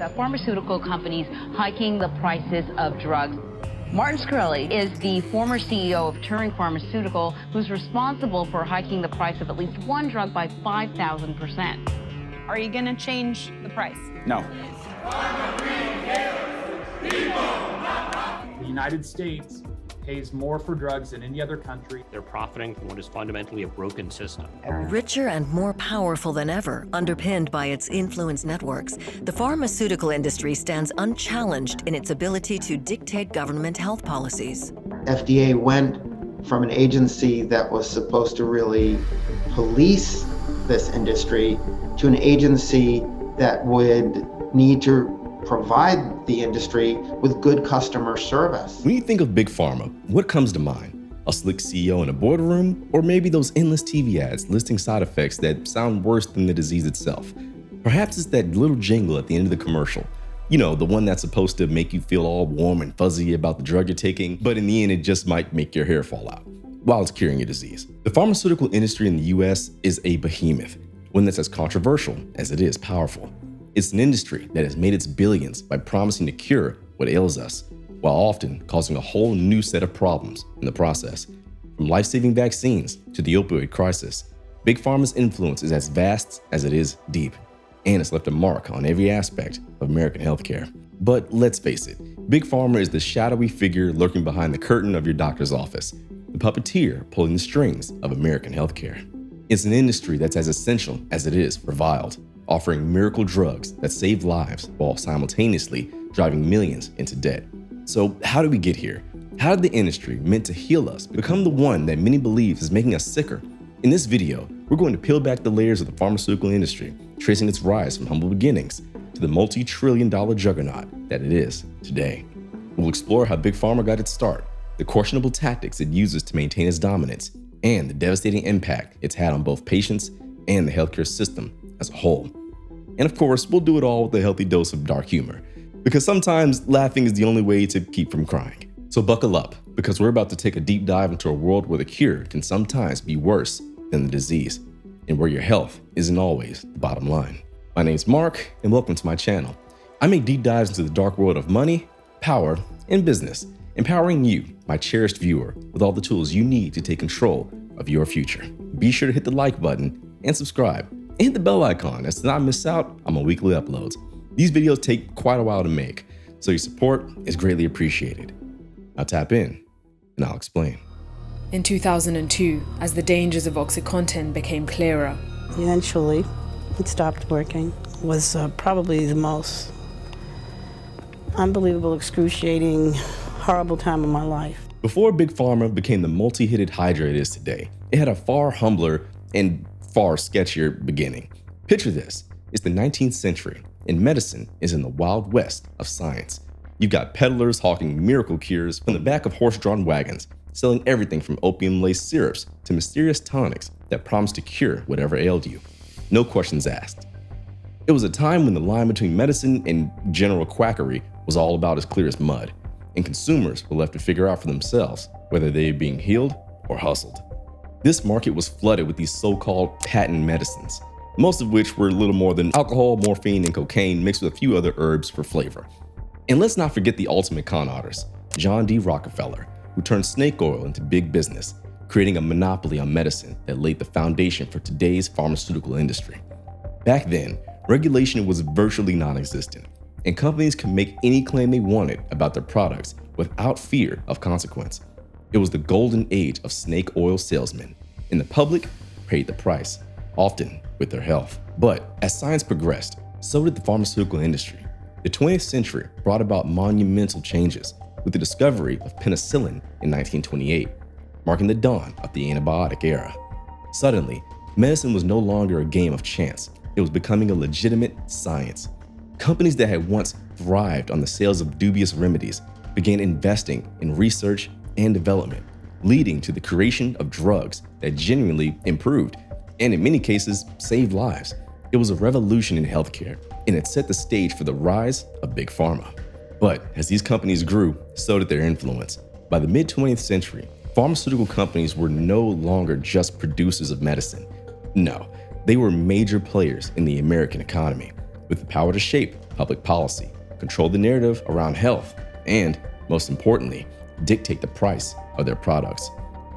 pharmaceutical companies hiking the prices of drugs. Martin Shkreli is the former CEO of Turing Pharmaceutical, who's responsible for hiking the price of at least one drug by 5,000%. Are you going to change the price? No. The United States pays more for drugs than any other country. They're profiting from what is fundamentally a broken system. Richer and more powerful than ever, underpinned by its influence networks, the pharmaceutical industry stands unchallenged in its ability to dictate government health policies. FDA went from an agency that was supposed to really police this industry to an agency that would need to provide the industry with good customer service. When you think of Big Pharma, what comes to mind? A slick CEO in a boardroom? Or maybe those endless TV ads listing side effects that sound worse than the disease itself? Perhaps it's that little jingle at the end of the commercial. You know, the one that's supposed to make you feel all warm and fuzzy about the drug you're taking, but in the end, it just might make your hair fall out while it's curing your disease. The pharmaceutical industry in the US is a behemoth, one that's as controversial as it is powerful. It's an industry that has made its billions by promising to cure what ails us, while often causing a whole new set of problems in the process. From life-saving vaccines to the opioid crisis, Big Pharma's influence is as vast as it is deep, and it's left a mark on every aspect of American healthcare. But let's face it, Big Pharma is the shadowy figure lurking behind the curtain of your doctor's office, the puppeteer pulling the strings of American healthcare. It's an industry that's as essential as it is reviled, offering miracle drugs that save lives while simultaneously driving millions into debt. So how did we get here? How did the industry meant to heal us become the one that many believe is making us sicker? In this video, we're going to peel back the layers of the pharmaceutical industry, tracing its rise from humble beginnings to the multi-trillion-dollar juggernaut that it is today. We'll explore how Big Pharma got its start, the questionable tactics it uses to maintain its dominance, and the devastating impact it's had on both patients and the healthcare system as a whole. And of course, we'll do it all with a healthy dose of dark humor, because sometimes laughing is the only way to keep from crying. So buckle up, because we're about to take a deep dive into a world where the cure can sometimes be worse than the disease, and where your health isn't always the bottom line. My name's Mark, and welcome to my channel. I make deep dives into the dark world of money, power, and business, empowering you, my cherished viewer, with all the tools you need to take control of your future. Be sure to hit the like button and subscribe. And hit the bell icon as to not miss out on my weekly uploads. These videos take quite a while to make, so your support is greatly appreciated. Now tap in, and I'll explain. In 2002, as the dangers of OxyContin became clearer, eventually it stopped working. It was probably the most unbelievable, excruciating, horrible time of my life. Before Big Pharma became the multi-headed hydra it is today, it had a far humbler and far sketchier beginning. Picture this, it's the 19th century, and medicine is in the wild west of science. You've got peddlers hawking miracle cures from the back of horse-drawn wagons, selling everything from opium-laced syrups to mysterious tonics that promise to cure whatever ailed you. No questions asked. It was a time when the line between medicine and general quackery was all about as clear as mud, and consumers were left to figure out for themselves whether they were being healed or hustled. This market was flooded with these so-called patent medicines, most of which were little more than alcohol, morphine, and cocaine mixed with a few other herbs for flavor. And let's not forget the ultimate con artist, John D. Rockefeller, who turned snake oil into big business, creating a monopoly on medicine that laid the foundation for today's pharmaceutical industry. Back then, regulation was virtually non-existent, and companies could make any claim they wanted about their products without fear of consequence. It was the golden age of snake oil salesmen, and the public paid the price, often with their health. But as science progressed, so did the pharmaceutical industry. The 20th century brought about monumental changes with the discovery of penicillin in 1928, marking the dawn of the antibiotic era. Suddenly, medicine was no longer a game of chance. It was becoming a legitimate science. Companies that had once thrived on the sales of dubious remedies began investing in research and development, leading to the creation of drugs that genuinely improved and in many cases saved lives. It was a revolution in healthcare, and it set the stage for the rise of Big Pharma. But as these companies grew, so did their influence. By the mid-20th century, pharmaceutical companies were no longer just producers of medicine. No, they were major players in the American economy. with the power to shape public policy, control the narrative around health, and, most importantly, dictate the price of their products.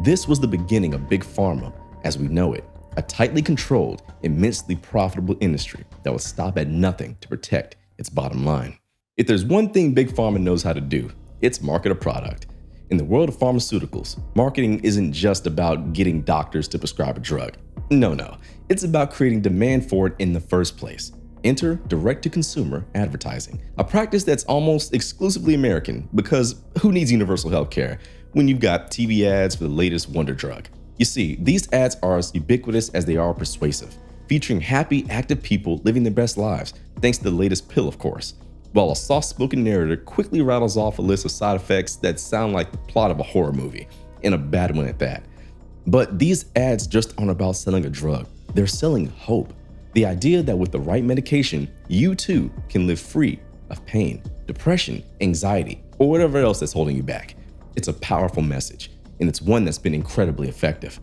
This was the beginning of Big Pharma as we know it, a tightly controlled, immensely profitable industry that would stop at nothing to protect its bottom line. If there's one thing Big Pharma knows how to do, it's market a product. In the world of pharmaceuticals, marketing isn't just about getting doctors to prescribe a drug. No, it's about creating demand for it in the first place. Enter direct-to-consumer advertising, a practice that's almost exclusively American because who needs universal healthcare when you've got TV ads for the latest wonder drug? You see, these ads are as ubiquitous as they are persuasive, featuring happy, active people living their best lives, thanks to the latest pill, of course, while a soft-spoken narrator quickly rattles off a list of side effects that sound like the plot of a horror movie, and a bad one at that. But these ads just aren't about selling a drug, they're selling hope. The idea that with the right medication, you too can live free of pain, depression, anxiety, or whatever else that's holding you back. It's a powerful message, and it's one that's been incredibly effective.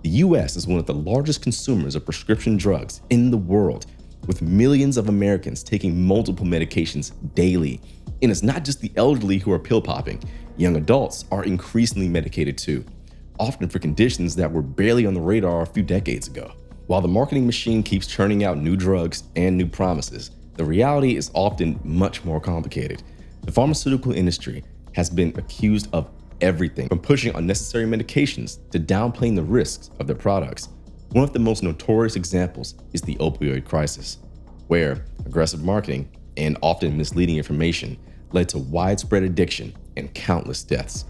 The US is one of the largest consumers of prescription drugs in the world, with millions of Americans taking multiple medications daily. And it's not just the elderly who are pill popping. Young adults are increasingly medicated too, often for conditions that were barely on the radar a few decades ago. While the marketing machine keeps churning out new drugs and new promises, the reality is often much more complicated. The pharmaceutical industry has been accused of everything from pushing unnecessary medications to downplaying the risks of their products. One of the most notorious examples is the opioid crisis, where aggressive marketing and often misleading information led to widespread addiction and countless deaths.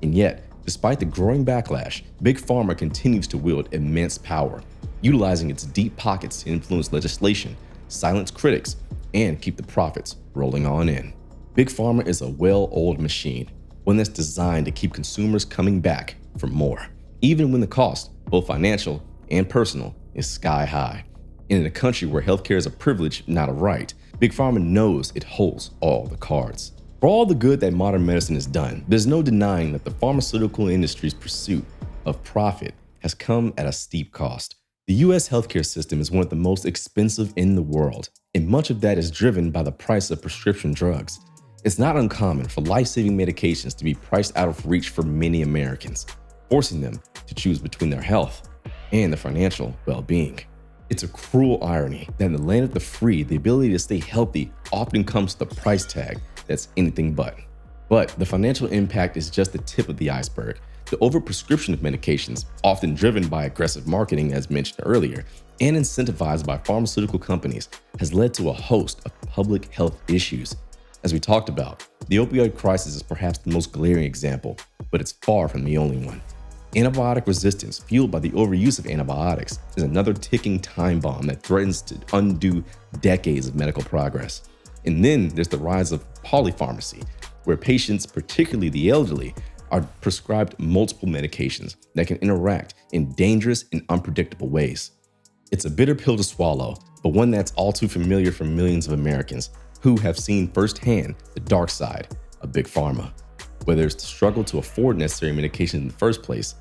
And yet, despite the growing backlash, Big Pharma continues to wield immense power, utilizing its deep pockets to influence legislation, silence critics, and keep the profits rolling on in. Big Pharma is a well-oiled machine, one that's designed to keep consumers coming back for more, even when the cost, both financial and personal, is sky high. And in a country where healthcare is a privilege, not a right, Big Pharma knows it holds all the cards. For all the good that modern medicine has done, there's no denying that the pharmaceutical industry's pursuit of profit has come at a steep cost. The US healthcare system is one of the most expensive in the world, and much of that is driven by the price of prescription drugs. It's not uncommon for life-saving medications to be priced out of reach for many Americans, forcing them to choose between their health and their financial well-being. It's a cruel irony that in the land of the free, the ability to stay healthy often comes with a price tag that's anything but. But the financial impact is just the tip of the iceberg. The overprescription of medications, often driven by aggressive marketing as mentioned earlier, and incentivized by pharmaceutical companies, has led to a host of public health issues. As we talked about, the opioid crisis is perhaps the most glaring example, but it's far from the only one. Antibiotic resistance, fueled by the overuse of antibiotics, is another ticking time bomb that threatens to undo decades of medical progress. And then there's the rise of polypharmacy, where patients, particularly the elderly, are prescribed multiple medications that can interact in dangerous and unpredictable ways. It's a bitter pill to swallow, but one that's all too familiar for millions of Americans who have seen firsthand the dark side of Big Pharma. Whether it's the struggle to afford necessary medications in the first place,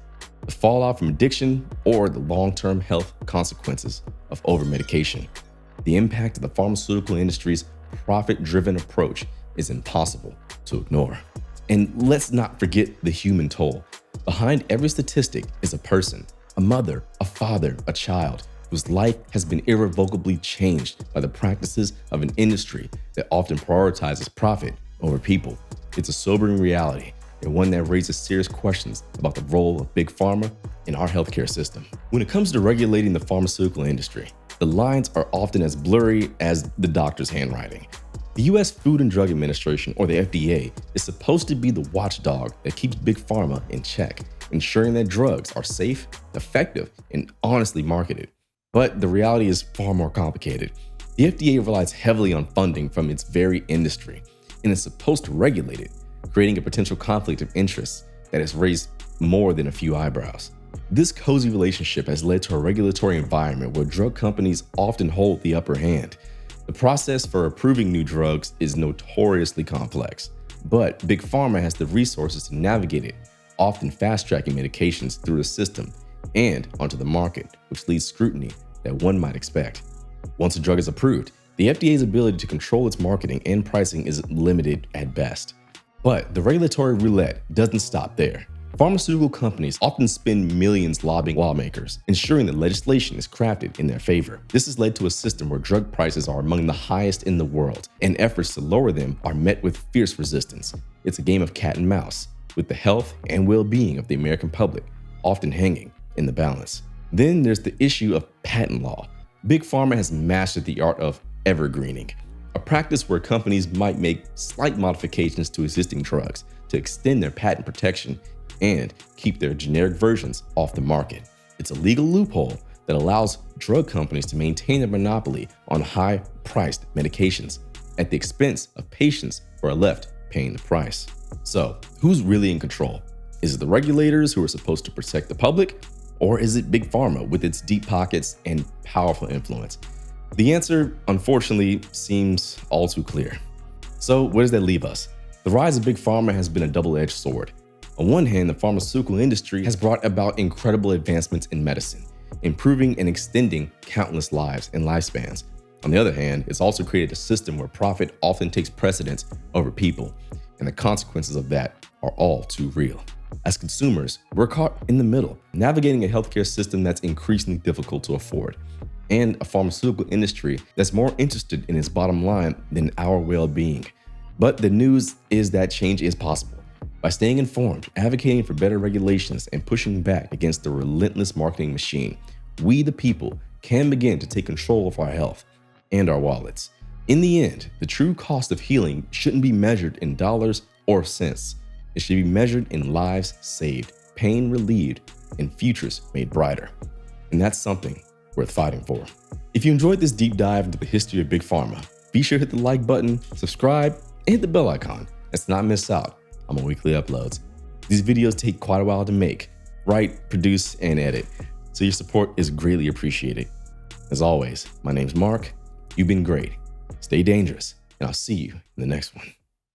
the fallout from addiction, or the long-term health consequences of over-medication, the impact of the pharmaceutical industry's profit-driven approach is impossible to ignore. And let's not forget the human toll. Behind every statistic is a person, a mother, a father, a child, whose life has been irrevocably changed by the practices of an industry that often prioritizes profit over people. It's a sobering reality, and one that raises serious questions about the role of Big Pharma in our healthcare system. When it comes to regulating the pharmaceutical industry, the lines are often as blurry as the doctor's handwriting. The US Food and Drug Administration, or the FDA, is supposed to be the watchdog that keeps Big Pharma in check, ensuring that drugs are safe, effective, and honestly marketed. But the reality is far more complicated. The FDA relies heavily on funding from its very industry, and is supposed to regulate it, creating a potential conflict of interest that has raised more than a few eyebrows. This cozy relationship has led to a regulatory environment where drug companies often hold the upper hand. The process for approving new drugs is notoriously complex, but Big Pharma has the resources to navigate it, often fast-tracking medications through the system and onto the market, which leads scrutiny that one might expect. Once a drug is approved, the The FDA's ability to control its marketing and pricing is limited at best. But the regulatory roulette doesn't stop there. Pharmaceutical companies often spend millions lobbying lawmakers, ensuring that legislation is crafted in their favor. This has led to a system where drug prices are among the highest in the world, and efforts to lower them are met with fierce resistance. It's a game of cat and mouse, with the health and well-being of the American public often hanging in the balance. Then there's the issue of patent law. Big Pharma has mastered the art of evergreening, a practice where companies might make slight modifications to existing drugs to extend their patent protection and keep their generic versions off the market. It's a legal loophole that allows drug companies to maintain a monopoly on high-priced medications at the expense of patients who are left paying the price. So, who's really in control? Is it the regulators who are supposed to protect the public, or is it Big Pharma with its deep pockets and powerful influence? The answer, unfortunately, seems all too clear. So, where does that leave us? The rise of Big Pharma has been a double-edged sword. On one hand, the pharmaceutical industry has brought about incredible advancements in medicine, improving and extending countless lives and lifespans. On the other hand, it's also created a system where profit often takes precedence over people, and the consequences of that are all too real. As consumers, we're caught in the middle, navigating a healthcare system that's increasingly difficult to afford, and a pharmaceutical industry that's more interested in its bottom line than our well-being. But the news is that change is possible. By staying informed, advocating for better regulations, and pushing back against the relentless marketing machine, we the people can begin to take control of our health and our wallets. In the end, the true cost of healing shouldn't be measured in dollars or cents. It should be measured in lives saved, pain relieved, and futures made brighter. And that's something worth fighting for. If you enjoyed this deep dive into the history of Big Pharma, be sure to hit the like button, subscribe, and hit the bell icon. Let's not miss out on my weekly uploads. These videos take quite a while to make, write, produce, and edit, so your support is greatly appreciated. As always, my name's Mark. You've been great. Stay dangerous, and I'll see you in the next one.